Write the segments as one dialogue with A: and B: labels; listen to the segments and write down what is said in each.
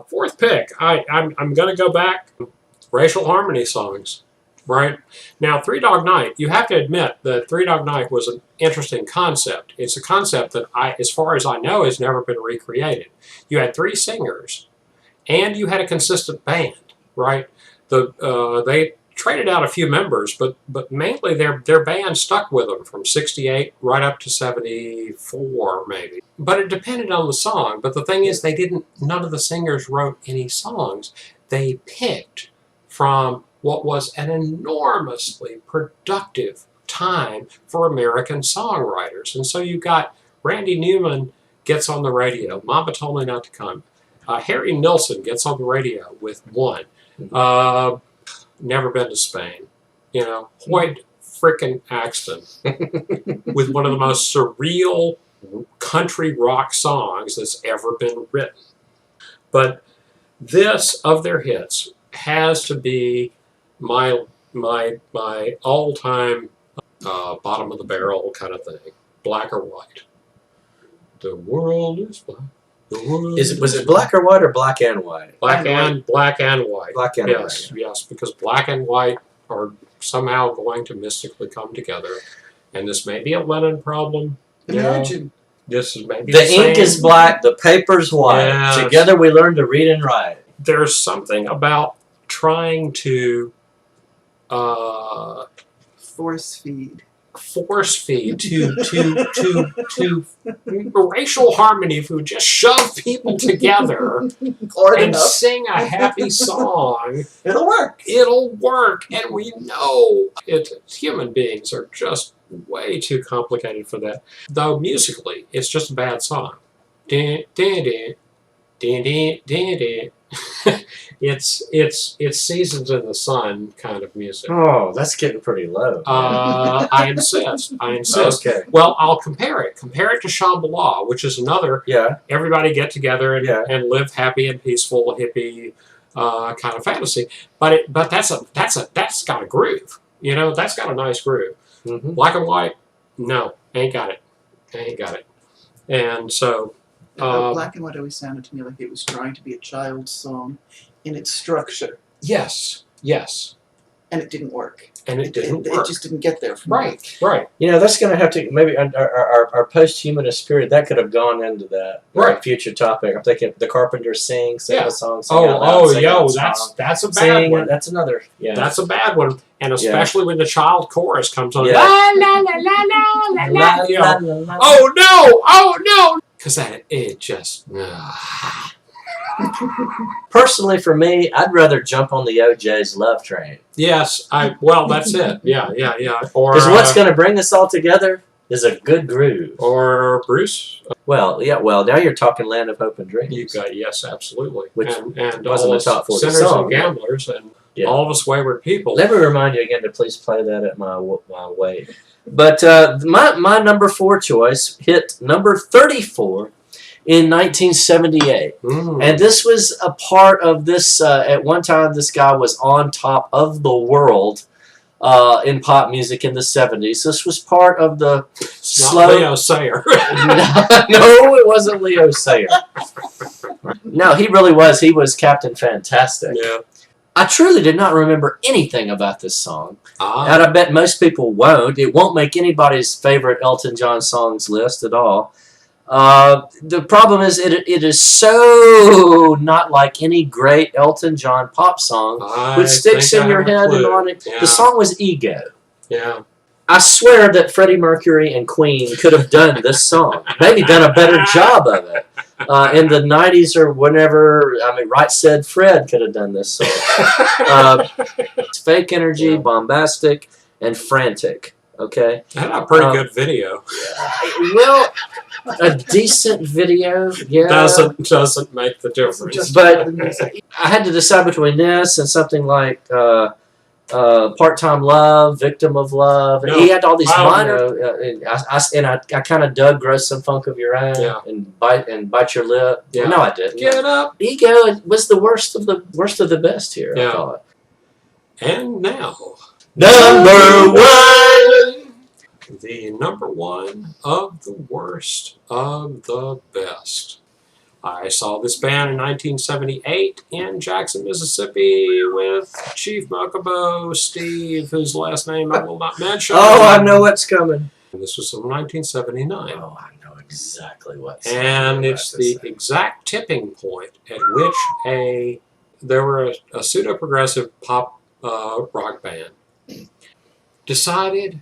A: Fourth pick, I'm going to go back. Racial harmony songs, right? Now, Three Dog Night, you have to admit that Three Dog Night was an interesting concept. It's a concept that, as far as I know, has never been recreated. You had three singers, and you had a consistent band, right? They traded out a few members, but mainly their band stuck with them from 68 right up to 74 maybe. But it depended on the song. But the thing is, none of the singers wrote any songs. They picked from what was an enormously productive time for American songwriters. And so you got Randy Newman gets on the radio. Mama Told Me Not to Come. Harry Nilsson gets on the radio with One. Never Been to Spain. You know, Hoyt frickin' Axton with one of the most surreal country rock songs that's ever been written. But this, of their hits, has to be my all-time bottom of the barrel kind of thing. Black or White. The world is black.
B: Was it black or white or black and white?
A: Black and white.
B: Black and
A: yes,
B: white.
A: Yes, because black and white are somehow going to mystically come together. And this may be a Lennon problem.
C: Imagine.
A: This is maybe
B: the ink is black, the paper's white.
A: Yes.
B: Together we learn to read and write.
A: There's something about trying to
C: Force feed
A: to racial harmony if we would just shove people together and sing a happy song.
C: It'll work.
A: It'll work. And we know human beings are just way too complicated for that. Though musically, it's just a bad song. Dun, dun, dun, dun, dun, dun, dun. It's Seasons in the Sun kind of music.
B: Oh, that's getting pretty low.
A: I insist.
B: Okay.
A: Well, I'll compare it. Compare it to Shambhala, which is another.
B: Yeah.
A: Everybody get together and live happy and peaceful hippie kind of fantasy. But that's got a groove. You know, that's got a nice groove.
B: Mm-hmm.
A: Black and White, no, ain't got it. And so.
C: Black and White always sounded to me like it was trying to be a child's song in its structure.
A: Yes.
C: And it didn't work.
A: It
C: just didn't get there.
A: Right.
B: You know, that's going to have to, maybe our post-humanist period, that could have gone into that.
A: Right.
B: Future topic. I'm thinking The Carpenters sing a song.
A: That's a bad one.
B: That's another. Yeah.
A: That's a bad one. And especially when the child chorus comes on.
B: Yeah.
A: La, la, la, la, la, la, la, la, la. Oh no. Because it just...
B: Personally, for me, I'd rather jump on the OJ's Love Train.
A: Yes, well, that's it. Yeah. Or
B: because what's going to bring us all together is a good groove.
A: Or Bruce.
B: Well, now you're talking Land of Hope and Dreams.
A: You got yes, absolutely.
B: Which
A: and
B: wasn't
A: all
B: a top 40
A: sinners
B: song,
A: and gamblers and
B: yeah.
A: all of us wayward people.
B: Let me remind you again to please play that at my weight. But my number 4 choice hit number 34. In 1978. And this was a part of this, at one time this guy was on top of the world in pop music in the 70s. This was part of the slow...
A: Leo Sayer.
B: No, it wasn't Leo Sayer. No, he really was. He was Captain Fantastic.
A: Yeah.
B: I truly did not remember anything about this song. And I bet most people won't. It won't make anybody's favorite Elton John songs list at all. The problem is it is so not like any great Elton John pop song, which sticks in your head and on it. Yeah. The song was Ego.
A: Yeah.
B: I swear that Freddie Mercury and Queen could have done this song. Maybe done a better job of it. In the 90s or whenever, Right Said Fred could have done this song. It's fake energy, bombastic, and frantic. Okay?
A: Had a pretty good video.
B: Well, a decent video, yeah.
A: Doesn't make the difference.
B: But I had to decide between this and something like Part-Time Love, Victim of Love. No, he had all these minor, and I kind of dug Grow Some Funk of Your Own and Bite Your Lip. Yeah. No, I didn't.
A: Get Up.
B: Ego was the worst of the best here, I thought.
A: And now,
B: number 1.
A: The number 1 of the worst of the best. I saw this band in 1978 in Jackson, Mississippi with Chief Muckabo Steve, whose last name I will not mention.
B: Oh, I know what's coming.
A: And this was in 1979.
B: Oh, I know exactly what's
A: And it's the exact tipping point at which there were a pseudo-progressive pop rock band decided,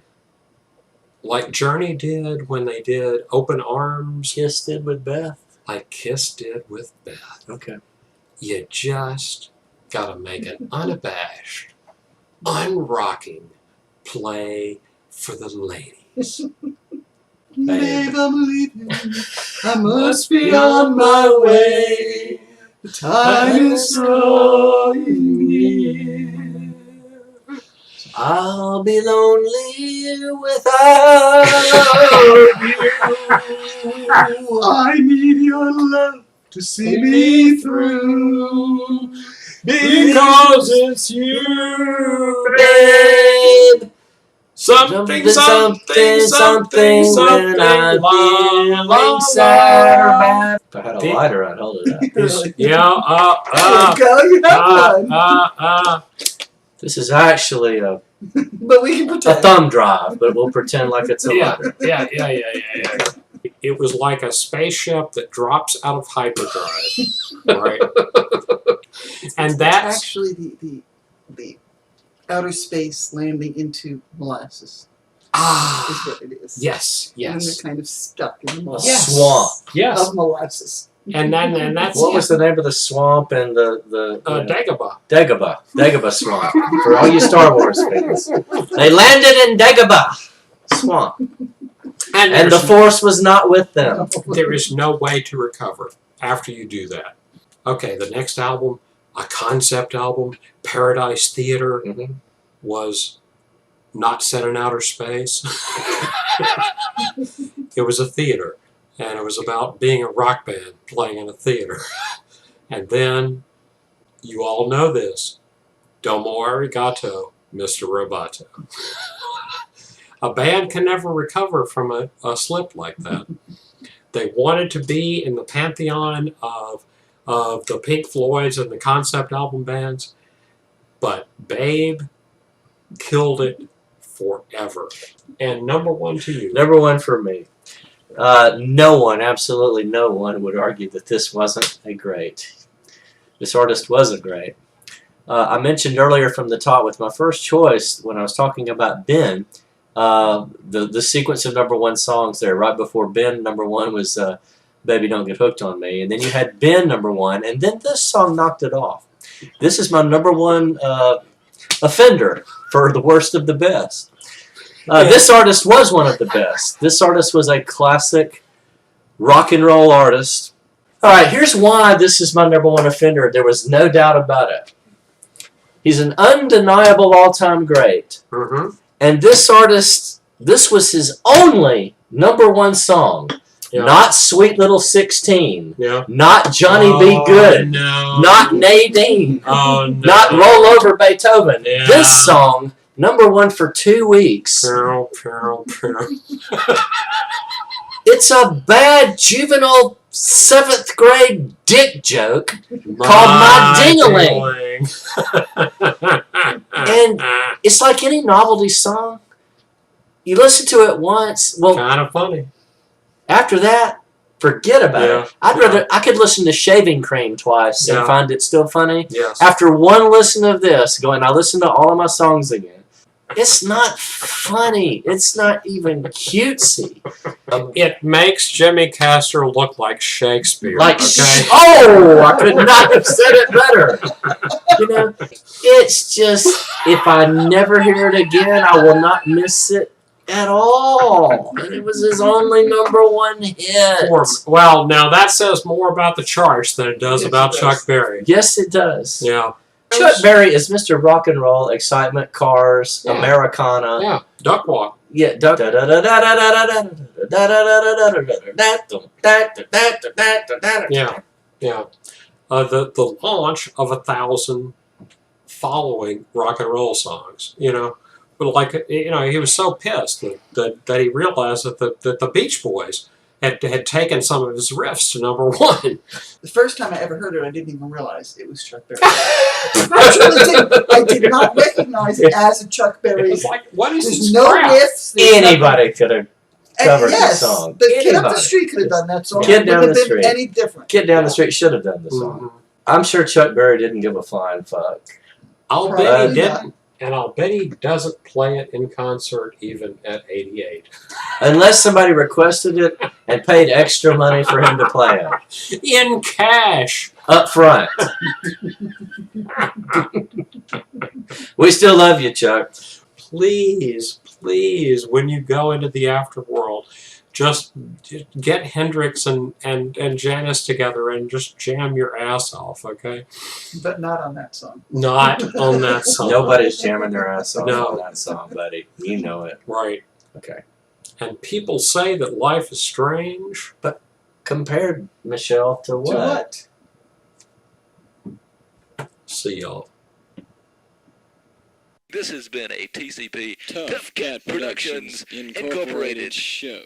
A: like Journey did when they did Open Arms,
B: Kiss did with Beth.
A: like Kiss did with Beth.
B: Okay.
A: You just gotta make an unabashed, unrocking play for the ladies.
C: Babe, I'm leaving. I must be on my way. The time is drawing near.
B: I'll be lonely without you.
C: I need your love to see me through.
A: Because it's you,
B: Babe.
A: Something,
B: Something, when I'm feeling sad or bad. If I had a lighter, I'd hold it up.
A: Yeah,
C: There you go, you have fun.
B: This is actually a
C: But we can pretend.
B: thumb drive, but we'll pretend like it's a lighter.
A: yeah. It was like a spaceship that drops out of hyperdrive, right? And that's
C: actually the outer space landing into molasses is what it is.
A: yes.
C: And they're kind of stuck in the molasses.
A: Yes.
B: Swamp.
A: Yes.
C: Of molasses.
A: And that's
B: What was the name of the swamp and the
A: Dagobah.
B: Dagobah Swamp. For all you Star Wars fans. They landed in Dagobah Swamp. And the Force was not with them.
A: There is no way to recover after you do that. Okay, the next album, a concept album, Paradise Theater, was not set in outer space. It was a theater, and it was about being a rock band playing in a theater. And then, you all know this, Domo Arigato, Mr. Roboto. A band can never recover from a slip like that. They wanted to be in the pantheon of the Pink Floyds and the concept album bands, but Babe killed it forever. And number one to you.
B: Number one for me. No one, absolutely no one, would argue that this wasn't a great. This artist wasn't great. I mentioned earlier from the top with my first choice when I was talking about Ben, the sequence of number one songs there. Right before Ben, number one was Baby Don't Get Hooked on Me. And then you had Ben, number one, and then this song knocked it off. This is my number one offender for the worst of the best. This artist was one of the best. This artist was a classic rock and roll artist. All right, here's why this is my number one offender. There was no doubt about it. He's an undeniable all-time great. And this artist, this was his only number one song. Yeah. Not Sweet Little 16.
A: Yeah.
B: Not Johnny B. Good.
A: No.
B: Not Nadine.
A: Oh, no.
B: Not Roll Over Beethoven.
A: Yeah.
B: This song, number one for 2 weeks.
A: Pearl.
B: It's a bad juvenile 7th grade dick joke called My Ding-a-Ling. And it's like any novelty song. You listen to it once. Well,
A: kind of funny.
B: After that, forget about it. I could listen to Shaving Cream twice and find it still funny.
A: Yes.
B: After one listen of this, I listen to all of my songs again. It's not funny. It's not even cutesy.
A: It makes Jimmy Castor look like Shakespeare.
B: Like,
A: okay?
B: I could not have said it better. It's just, if I never hear it again, I will not miss it at all. And it was his only number one hit.
A: Well, now that says more about the charts than it does about Chuck Berry.
B: Yes, it does.
A: Yeah.
B: Chuck Berry is Mr. Rock and Roll, Excitement, Cars, Americana.
A: Yeah, Duck Walk.
B: Yeah, Duck.
A: Yeah. The launch of 1,000 following rock and roll songs, But he was so pissed that he realized that the Beach Boys had taken some of his riffs to number one.
C: The first time I ever heard it, I didn't even realize it was Chuck Berry. I truly didn't. I did not recognize it as a Chuck Berry.
A: It's like, what is
C: There's
A: this
C: no
A: crap?
C: riffs. There's
B: Anybody could have covered
C: yes,
B: the song.
C: the kid up the
B: Anybody.
C: street could have done that song.
B: Kid
C: It
B: down
C: wouldn't
B: the
C: have been
B: street.
C: any different.
B: Kid down the street should have done the song.
A: Mhm.
B: I'm sure Chuck Berry didn't give a flying fuck.
A: I'll bet
C: Probably
A: he didn't. And I'll bet he doesn't play it in concert even at 88.
B: Unless somebody requested it and paid extra money for him to play it.
A: In cash.
B: Up front. We still love you, Chuck.
A: Please, please, when you go into the afterworld, just get Hendrix and Janis together and just jam your ass off, okay?
C: But not on that song.
A: Not on that song.
B: Nobody's jamming their ass off
A: No.
B: on that song, buddy. You know it.
A: Right.
B: Okay.
A: And people say that life is strange.
B: Compared, Michelle, to
C: To
B: what?
C: what?
A: See y'all.
D: This has been a TCP
E: Tough Cat Productions Incorporated show.